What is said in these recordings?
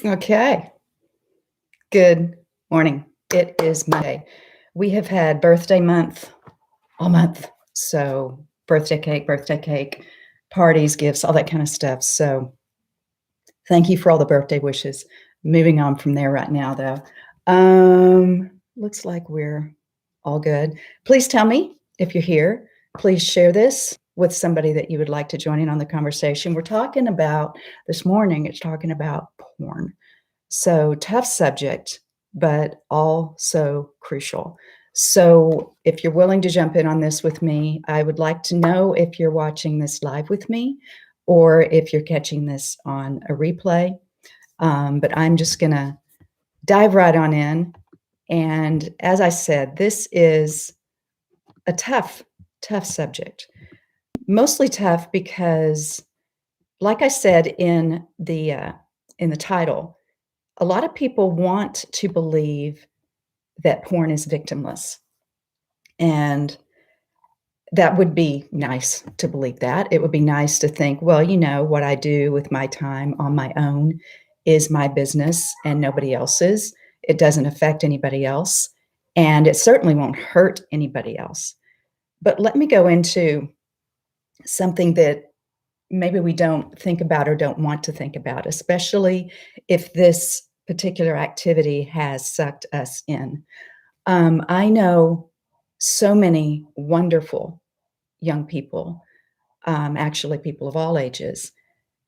Okay. Good morning. It is Monday. We have had birthday month all month. So, birthday cake, parties, gifts, all that kind of stuff. So, thank you for all the birthday wishes. Moving on from there right now, though. Looks like we're all good. Please tell me if you're here. Please share this with somebody that you would like to join in on the conversation. We're talking about this morning, it's talking about porn. So, tough subject, but also crucial. So, if you're willing to jump in on this with me, I would like to know if you're watching this live with me or if you're catching this on a replay. But I'm just going to dive right on in. And as I said, this is a tough subject. Mostly tough because, like I said in the title, a lot of people want to believe that porn is victimless. And that would be nice to believe that. It would be nice to think, well, what I do with my time on my own is my business and nobody else's. It doesn't affect anybody else. And it certainly won't hurt anybody else. But let me go into something that maybe we don't think about or don't want to think about, especially if this particular activity has sucked us in. I know so many wonderful young people, actually people of all ages,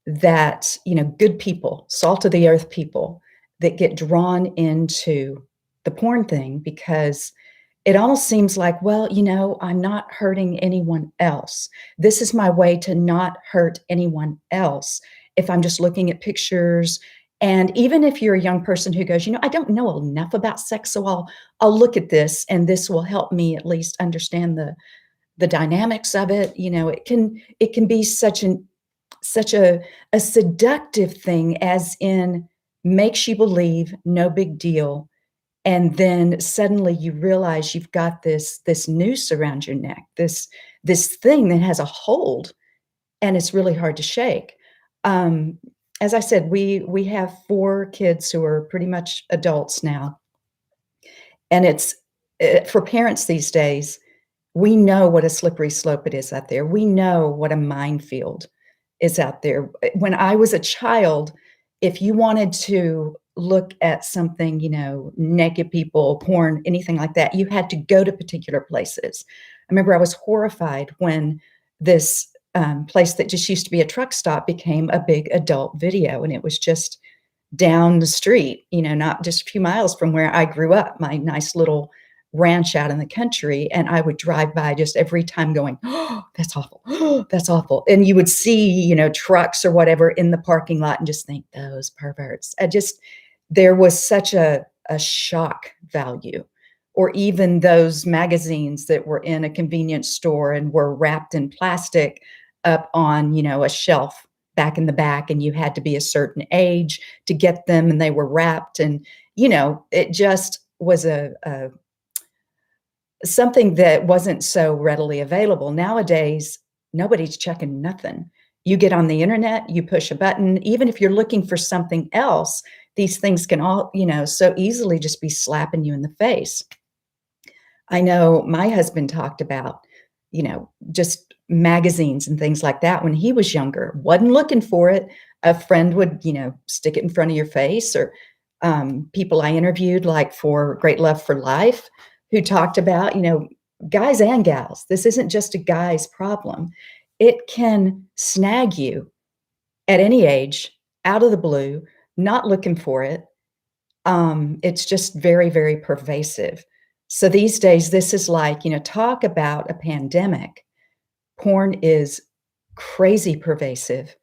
that, good people, salt of the earth people that get drawn into the porn thing because it almost seems like, well, I'm not hurting anyone else. This is my way to not hurt anyone else if I'm just looking at pictures. And even if you're a young person who goes, I don't know enough about sex, so I'll look at this and this will help me at least understand the dynamics of it. It can be such a seductive thing, as in makes you believe no big deal, and then suddenly you realize you've got this noose around your neck, this thing that has a hold, and it's really hard to shake. Um, as I said, we have 4 kids who are pretty much adults now, and it's for parents these days, we know what a slippery slope it is out there. We know what a minefield is out there. When I was a child, if you wanted to look at something, naked people, porn, anything like that, you had to go to particular places. I remember I was horrified when this place that just used to be a truck stop became a big adult video, and it was just down the street, not just a few miles from where I grew up, my nice little ranch out in the country. And I would drive by just every time going, oh, that's awful. Oh, that's awful. And you would see, trucks or whatever in the parking lot and just think, those perverts. There was such a shock value. Or even those magazines that were in a convenience store and were wrapped in plastic up on, a shelf back in the back, and you had to be a certain age to get them, and they were wrapped, and it just was a something that wasn't so readily available. Nowadays, nobody's checking nothing. You get on the internet, you push a button, even if you're looking for something else, these things can all, so easily just be slapping you in the face. I know my husband talked about, just magazines and things like that when he was younger. Wasn't looking for it. A friend would, stick it in front of your face, or people I interviewed, like for Great Love for Life, who talked about, guys and gals. This isn't just a guy's problem. It can snag you at any age, out of the blue, not looking for it. It's just very, very pervasive. So these days, this is like, talk about a pandemic. Porn is crazy pervasive.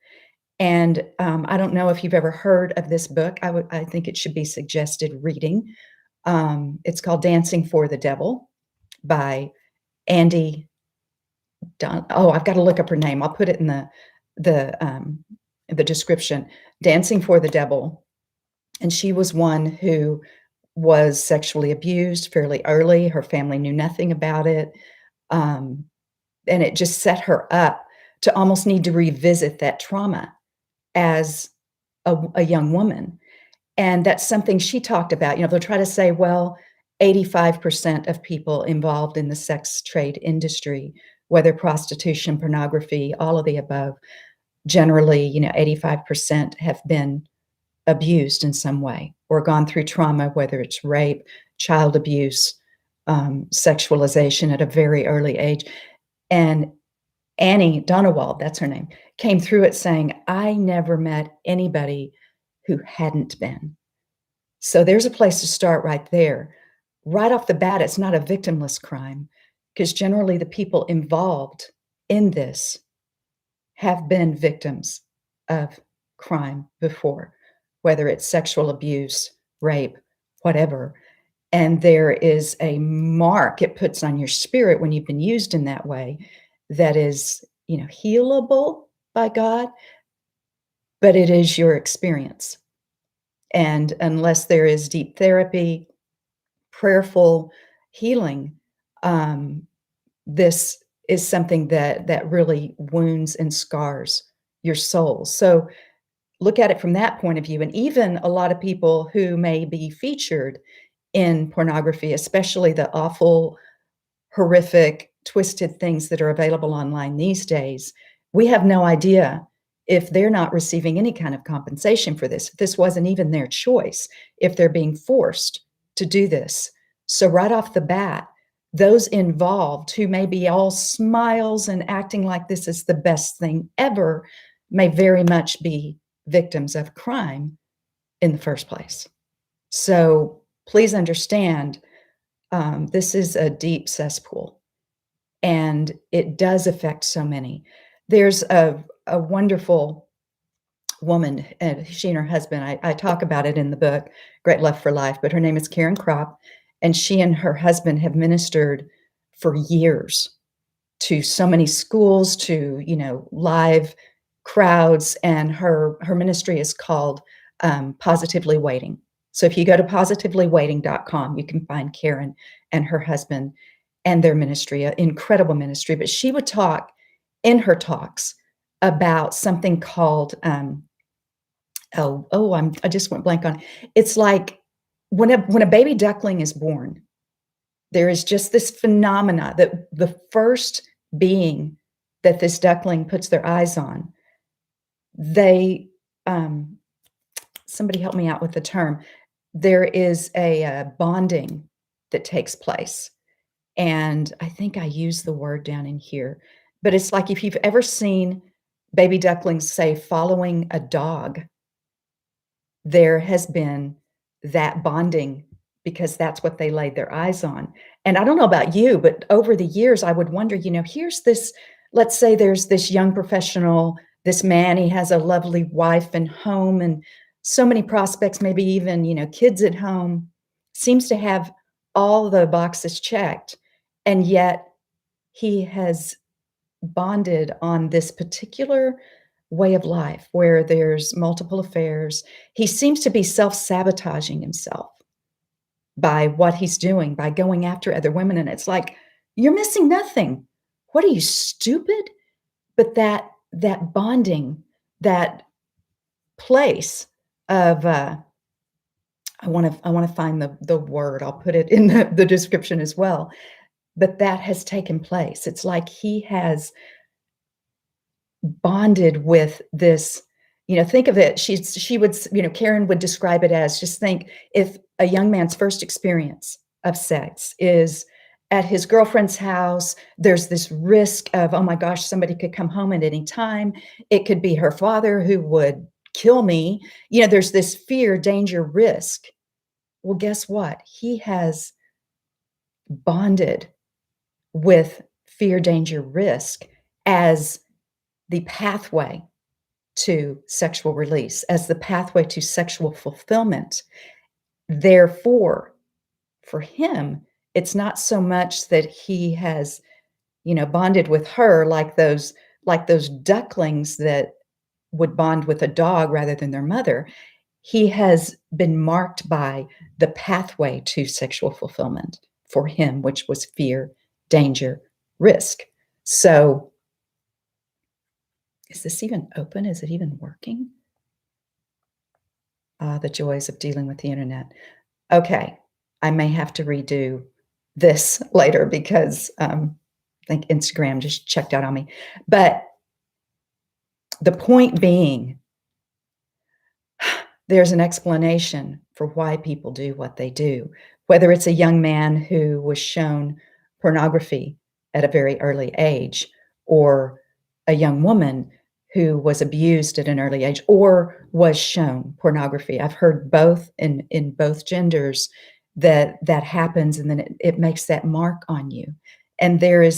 And I don't know if you've ever heard of this book. I think it should be suggested reading. It's called Dancing for the Devil by Andy Don. Oh, I've got to look up her name. I'll put it in the description. Dancing for the Devil. And she was one who was sexually abused fairly early. Her family knew nothing about it. And it just set her up to almost need to revisit that trauma as a young woman. And that's something she talked about. You know, they'll try to say, well, 85% of people involved in the sex trade industry, whether prostitution, pornography, all of the above, generally, 85% have been abused in some way or gone through trauma, whether it's rape, child abuse, sexualization at a very early age. And Annie Donowald, that's her name, came through it saying, I never met anybody who hadn't been. So there's a place to start right there. Right off the bat, it's not a victimless crime because generally the people involved in this have been victims of crime before, whether it's sexual abuse, rape, whatever. And there is a mark it puts on your spirit when you've been used in that way that is, healable by God, but it is your experience. And unless there is deep therapy, prayerful healing, this is something that really wounds and scars your soul. So look at it from that point of view. And even a lot of people who may be featured in pornography, especially the awful, horrific, twisted things that are available online these days, we have no idea if they're not receiving any kind of compensation for this. If this wasn't even their choice, if they're being forced to do this. So right off the bat, those involved who may be all smiles and acting like this is the best thing ever may very much be victims of crime in the first place. So please understand, this is a deep cesspool, and it does affect so many. There's a wonderful woman, and she and her husband, I talk about it in the book, Great Love for Life, but her name is Karen Kropp, and she and her husband have ministered for years to so many schools, to, live crowds, and her ministry is called Positively Waiting. So if you go to positivelywaiting.com, you can find Karen and her husband and their ministry, an incredible ministry. But she would talk in her talks about something called I just went blank on. It's like when a baby duckling is born, there is just this phenomena that the first being that this duckling puts their eyes on, they somebody help me out with the term. There is a bonding that takes place. And I think I use the word down in here, but it's like if you've ever seen baby ducklings, say, following a dog, there has been that bonding because that's what they laid their eyes on. And I don't know about you, but over the years, I would wonder, here's this, let's say there's this young professional, this man, he has a lovely wife and home and so many prospects, maybe even, kids at home, seems to have all the boxes checked. And yet he has bonded on this particular way of life where there's multiple affairs. He seems to be self-sabotaging himself by what he's doing, by going after other women. And it's like, you're missing nothing. What are you, stupid? But that bonding, that place of I want to find the word. I'll put it in the description as well. But that has taken place. It's like he has bonded with this, think of it, she would, Karen would describe it as, just think if a young man's first experience of sex is at his girlfriend's house, there's this risk of, oh my gosh, somebody could come home at any time. It could be her father who would kill me. There's this fear, danger, risk. Well, guess what? He has bonded with fear, danger, risk as the pathway to sexual release, as the pathway to sexual fulfillment. Therefore, for him, it's not so much that he has, bonded with her like those ducklings that would bond with a dog rather than their mother. He has been marked by the pathway to sexual fulfillment for him, which was fear, danger, risk. So is this even open? Is it even working? The joys of dealing with the internet. Okay, I may have to redo this later because I think Instagram just checked out on me. But the point being, there's an explanation for why people do what they do, whether it's a young man who was shown pornography at a very early age, or a young woman who was abused at an early age or was shown pornography. I've heard both in both genders that happens, and then it makes that mark on you. And there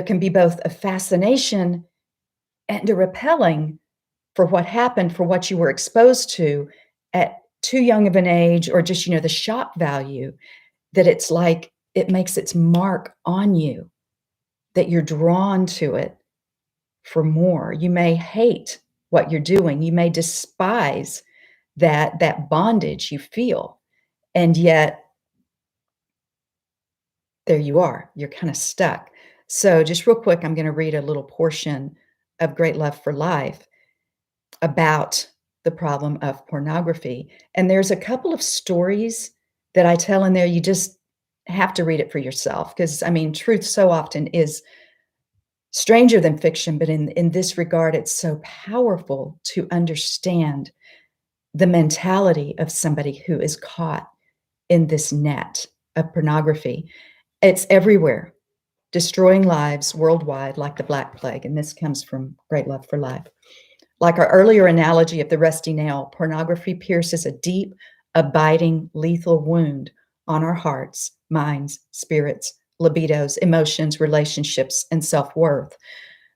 can be both a fascination and a repelling for what happened, for what you were exposed to at too young of an age, or just, the shock value that it's like it makes its mark on you, that you're drawn to it for more. You may hate what you're doing. You may despise that bondage you feel. And yet there you are. You're kind of stuck. So just real quick, I'm going to read a little portion of Great Love for Life about the problem of pornography. And there's a couple of stories that I tell in there. You just have to read it for yourself because, I mean, truth so often is stranger than fiction, but in this regard, it's so powerful to understand the mentality of somebody who is caught in this net of pornography. It's everywhere, destroying lives worldwide like the Black Plague. And this comes from Great Love for Life. Like our earlier analogy of the rusty nail, pornography pierces a deep, abiding, lethal wound on our hearts, minds, spirits, libidos, emotions, relationships, and self-worth.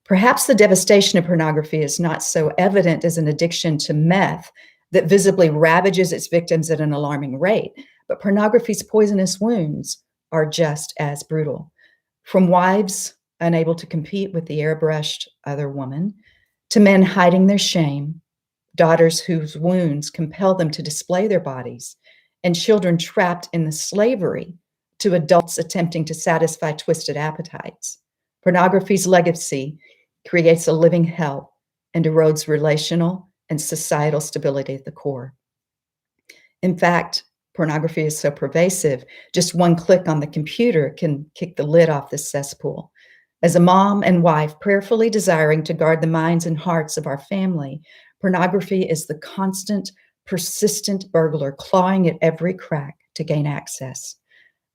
Perhaps the devastation of pornography is not so evident as an addiction to meth that visibly ravages its victims at an alarming rate, but pornography's poisonous wounds are just as brutal. From wives unable to compete with the airbrushed other woman, to men hiding their shame, daughters whose wounds compel them to display their bodies, and children trapped in the slavery to adults attempting to satisfy twisted appetites. Pornography's legacy creates a living hell and erodes relational and societal stability at the core. In fact, pornography is so pervasive, just one click on the computer can kick the lid off this cesspool. As a mom and wife prayerfully desiring to guard the minds and hearts of our family, pornography is the constant, persistent burglar clawing at every crack to gain access.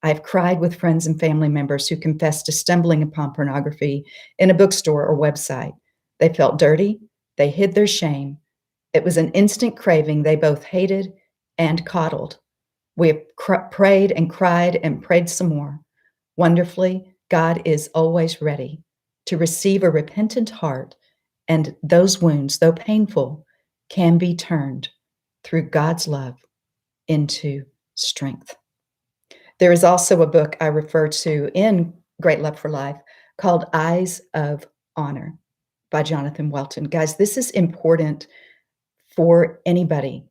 I've cried with friends and family members who confessed to stumbling upon pornography in a bookstore or website. They felt dirty, they hid their shame. It was an instant craving they both hated and coddled. We have prayed and cried and prayed some more. Wonderfully, God is always ready to receive a repentant heart, and those wounds, though painful, can be turned through God's love into strength. There is also a book I refer to in Great Love for Life called Eyes of Honor by Jonathan Welton. Guys, this is important for anybody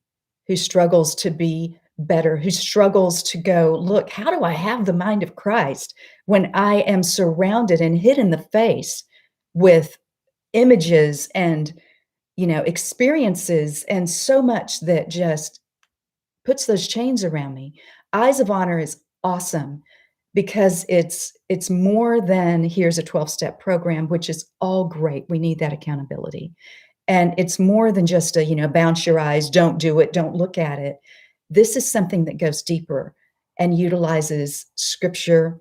who struggles to be better, who struggles to go, look, how do I have the mind of Christ when I am surrounded and hit in the face with images and, experiences and so much that just puts those chains around me. Eyes of Honor is awesome because it's more than here's a 12-step program, which is all great. We need that accountability. And it's more than just a, bounce your eyes, don't do it, don't look at it. This is something that goes deeper and utilizes scripture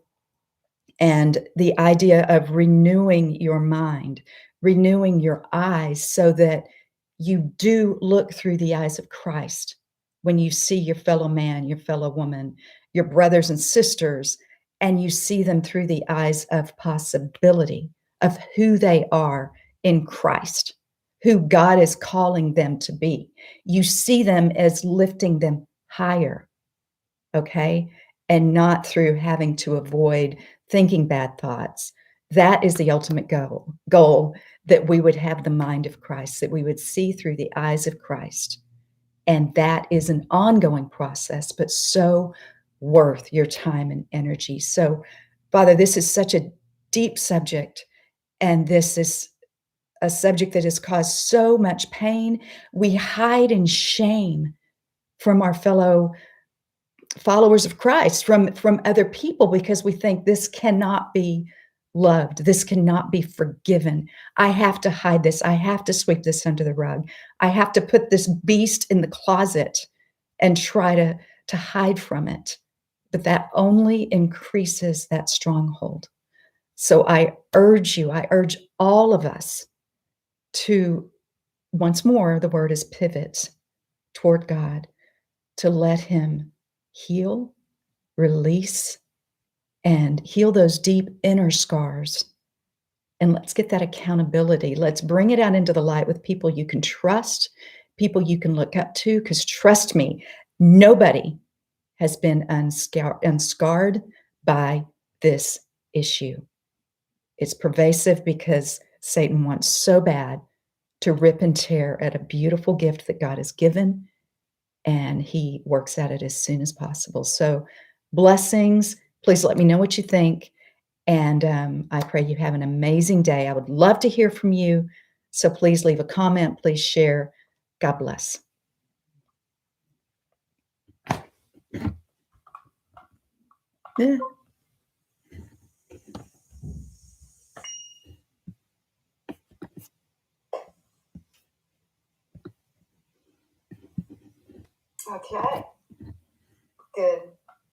and the idea of renewing your mind, renewing your eyes so that you do look through the eyes of Christ when you see your fellow man, your fellow woman, your brothers and sisters, and you see them through the eyes of possibility of who they are in Christ, who God is calling them to be. You see them as lifting them higher, okay? And not through having to avoid thinking bad thoughts. That is the ultimate goal, that we would have the mind of Christ, that we would see through the eyes of Christ. And that is an ongoing process, but so worth your time and energy. So, Father, this is such a deep subject, and this is a subject that has caused so much pain. We hide in shame from our fellow followers of Christ, from other people, because we think this cannot be loved. This cannot be forgiven. I have to hide this. I have to sweep this under the rug. I have to put this beast in the closet and try to hide from it. But that only increases that stronghold. So I urge you, I urge all of us to, once more, the word is pivot toward God, to let him heal, release, and heal those deep inner scars. And let's get that accountability. Let's bring it out into the light with people you can trust, people you can look up to, because trust me, nobody has been unscarred by this issue. It's pervasive because Satan wants so bad to rip and tear at a beautiful gift that God has given, and he works at it as soon as possible. So blessings. Please let me know what you think. And I pray you have an amazing day. I would love to hear from you. So please leave a comment. Please share. God bless. Yeah. Okay. Good.